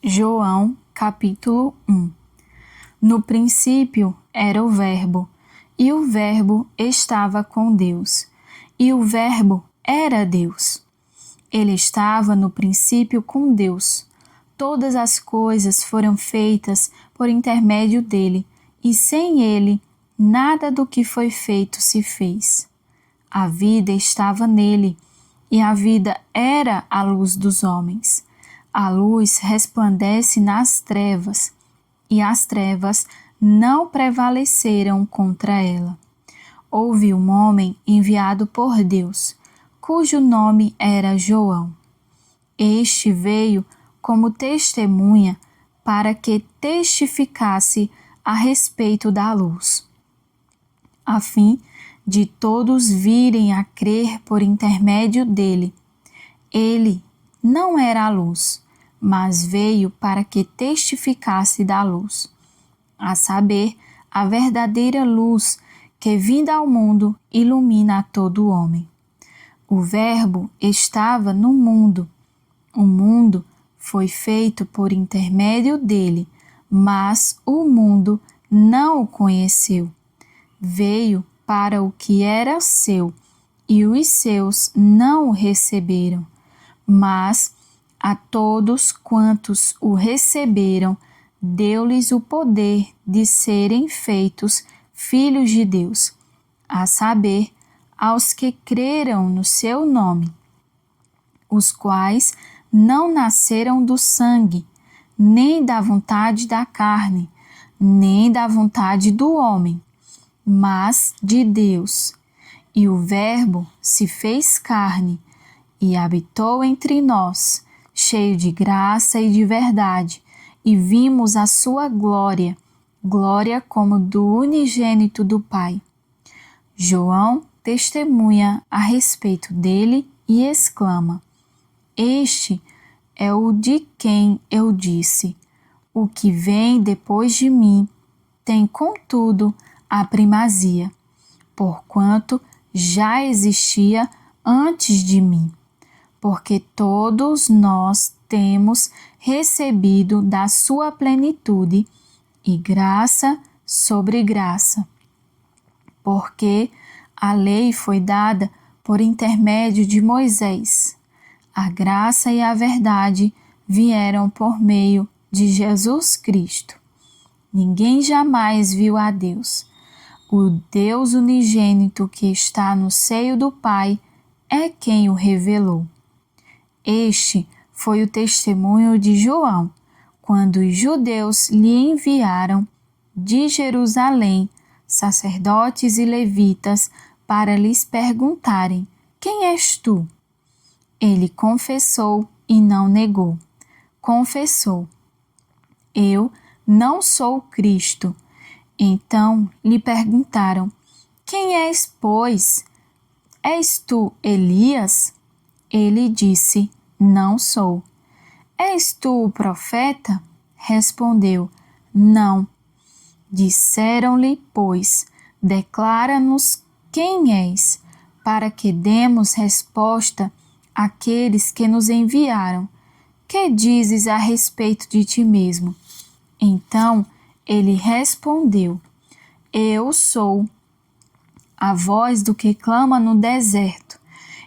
João, capítulo 1. No princípio era o Verbo, e o Verbo estava com Deus, e o Verbo era Deus. Ele estava no princípio com Deus. Todas as coisas foram feitas por intermédio dele, e sem ele, nada do que foi feito se fez. A vida estava nele, e a vida era a luz dos homens. A luz resplandece nas trevas, e as trevas não prevaleceram contra ela. Houve um homem enviado por Deus, cujo nome era João. Este veio como testemunha para que testificasse a respeito da luz, a fim de todos virem a crer por intermédio dele. Ele não era a luz, mas veio para que testificasse da luz, a saber, a verdadeira luz que, vinda ao mundo, ilumina a todo homem. O Verbo estava no mundo. O mundo foi feito por intermédio dele, mas o mundo não o conheceu. Veio para o que era seu, e os seus não o receberam. Mas a todos quantos o receberam, deu-lhes o poder de serem feitos filhos de Deus, a saber, aos que creram no seu nome, os quais não nasceram do sangue, nem da vontade da carne, nem da vontade do homem, mas de Deus. E o Verbo se fez carne e habitou entre nós, cheio de graça e de verdade, e vimos a sua glória, glória como do unigênito do Pai. João testemunha a respeito dele e exclama: Este é o de quem eu disse: o que vem depois de mim tem, contudo, a primazia, porquanto já existia antes de mim. Porque todos nós temos recebido da sua plenitude, e graça sobre graça. Porque a lei foi dada por intermédio de Moisés. A graça e a verdade vieram por meio de Jesus Cristo. Ninguém jamais viu a Deus. O Deus unigênito que está no seio do Pai é quem o revelou. Este foi o testemunho de João, quando os judeus lhe enviaram de Jerusalém sacerdotes e levitas para lhes perguntarem: Quem és tu? Ele confessou e não negou. Confessou: Eu não sou o Cristo. Então lhe perguntaram: Quem és, pois? És tu Elias? Ele disse: Não sou. És tu o profeta? Respondeu: Não. Disseram-lhe, pois: Declara-nos quem és, para que demos resposta àqueles que nos enviaram. Que dizes a respeito de ti mesmo? Então ele respondeu: Eu sou a voz do que clama no deserto: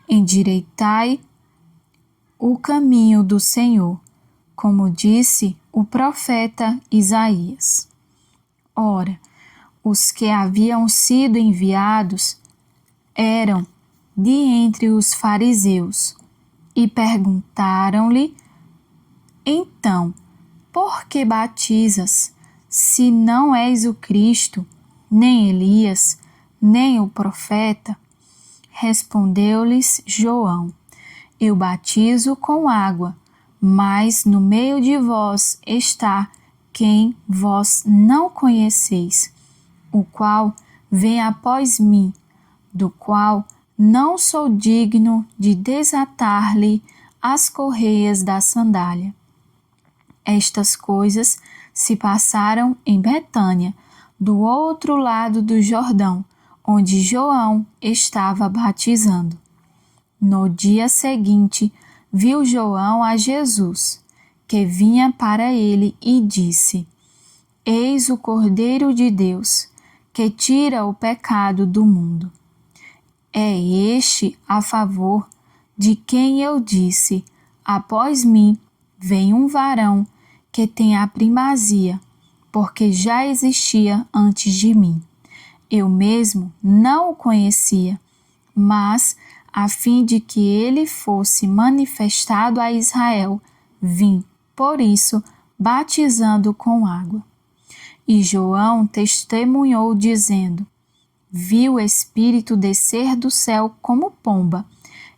Endireitai o caminho do Senhor, como disse o profeta Isaías. Ora, os que haviam sido enviados eram de entre os fariseus, e perguntaram-lhe: Então, por que batizas, se não és o Cristo, nem Elias, nem o profeta? Respondeu-lhes João: Eu batizo com água, mas no meio de vós está quem vós não conheceis, o qual vem após mim, do qual não sou digno de desatar-lhe as correias da sandália. Estas coisas se passaram em Betânia, do outro lado do Jordão, onde João estava batizando. No dia seguinte, viu João a Jesus, que vinha para ele e disse: Eis o Cordeiro de Deus, que tira o pecado do mundo. É este a favor de quem eu disse: após mim vem um varão que tem a primazia, porque já existia antes de mim. Eu mesmo não o conhecia, mas, a fim de que ele fosse manifestado a Israel, vim, por isso, batizando com água. E João testemunhou, dizendo: Vi o Espírito descer do céu como pomba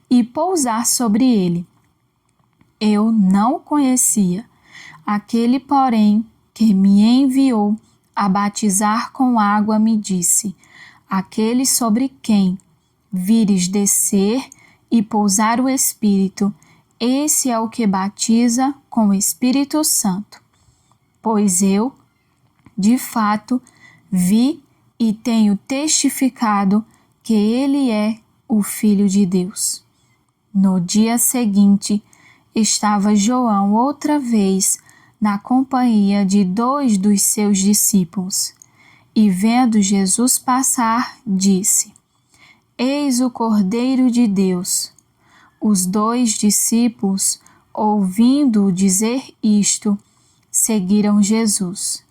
e pousar sobre ele. Eu não o conhecia. Aquele, porém, que me enviou a batizar com água me disse: Aquele sobre quem vires descer e pousar o Espírito, esse é o que batiza com o Espírito Santo. Pois eu, de fato, vi e tenho testificado que ele é o Filho de Deus. No dia seguinte, estava João outra vez na companhia de 2 dos seus discípulos, e vendo Jesus passar, disse: Eis o Cordeiro de Deus. Os 2 discípulos, ouvindo-o dizer isto, seguiram Jesus.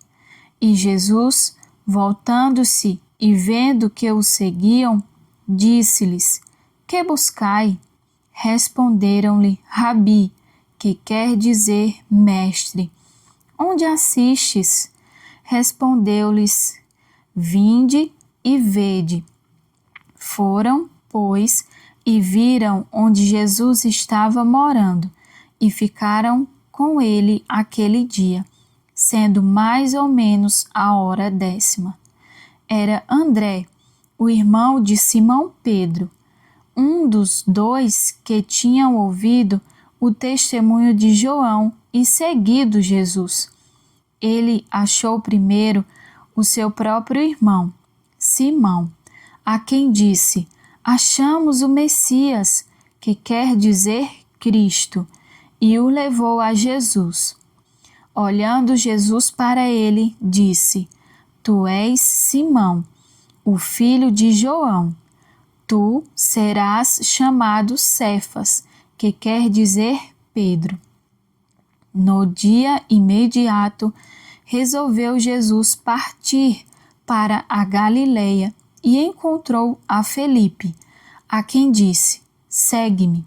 E Jesus, voltando-se e vendo que o seguiam, disse-lhes: Que buscai? Responderam-lhe: Rabi, que quer dizer mestre. Onde assistes? Respondeu-lhes: Vinde e vede. Foram, pois, e viram onde Jesus estava morando, e ficaram com ele aquele dia, sendo mais ou menos a hora 10ª. Era André, o irmão de Simão Pedro, um dos 2 que tinham ouvido o testemunho de João e seguido Jesus. Ele achou primeiro o seu próprio irmão, Simão, a quem disse: Achamos o Messias, que quer dizer Cristo, e o levou a Jesus. Olhando Jesus para ele, disse: Tu és Simão, o filho de João. Tu serás chamado Cefas, que quer dizer Pedro. No dia imediato, resolveu Jesus partir para a Galileia e encontrou a Felipe, a quem disse: Segue-me.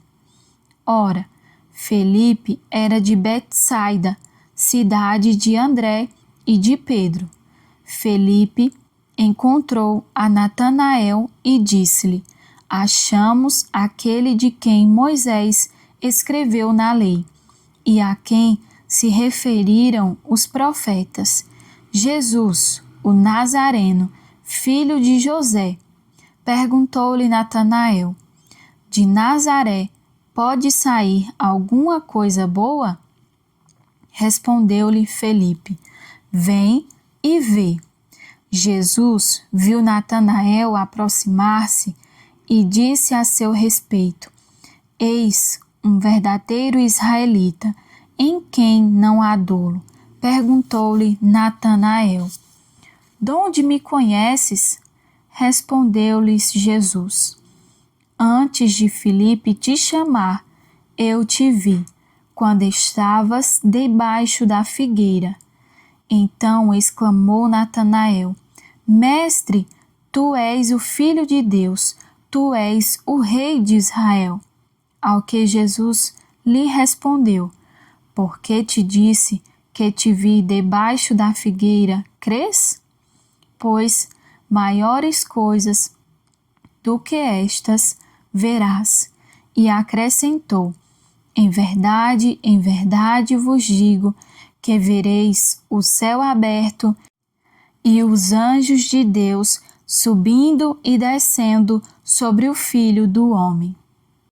Ora, Felipe era de Betsaida, cidade de André e de Pedro. Felipe encontrou a Natanael e disse-lhe: Achamos aquele de quem Moisés escreveu na lei, e a quem se referiram os profetas, Jesus, o Nazareno, filho de José. Perguntou-lhe Natanael: De Nazaré pode sair alguma coisa boa? Respondeu-lhe Felipe: Vem e vê. Jesus viu Natanael aproximar-se e disse a seu respeito: Eis um verdadeiro israelita, em quem não há dolo. Perguntou-lhe Natanael: Donde me conheces? Respondeu-lhes Jesus: Antes de Filipe te chamar, eu te vi, quando estavas debaixo da figueira. Então exclamou Natanael: Mestre, tu és o Filho de Deus, tu és o Rei de Israel. Ao que Jesus lhe respondeu: Porque te disse que te vi debaixo da figueira, crês? Pois maiores coisas do que estas verás. E acrescentou: em verdade vos digo que vereis o céu aberto e os anjos de Deus subindo e descendo sobre o Filho do Homem.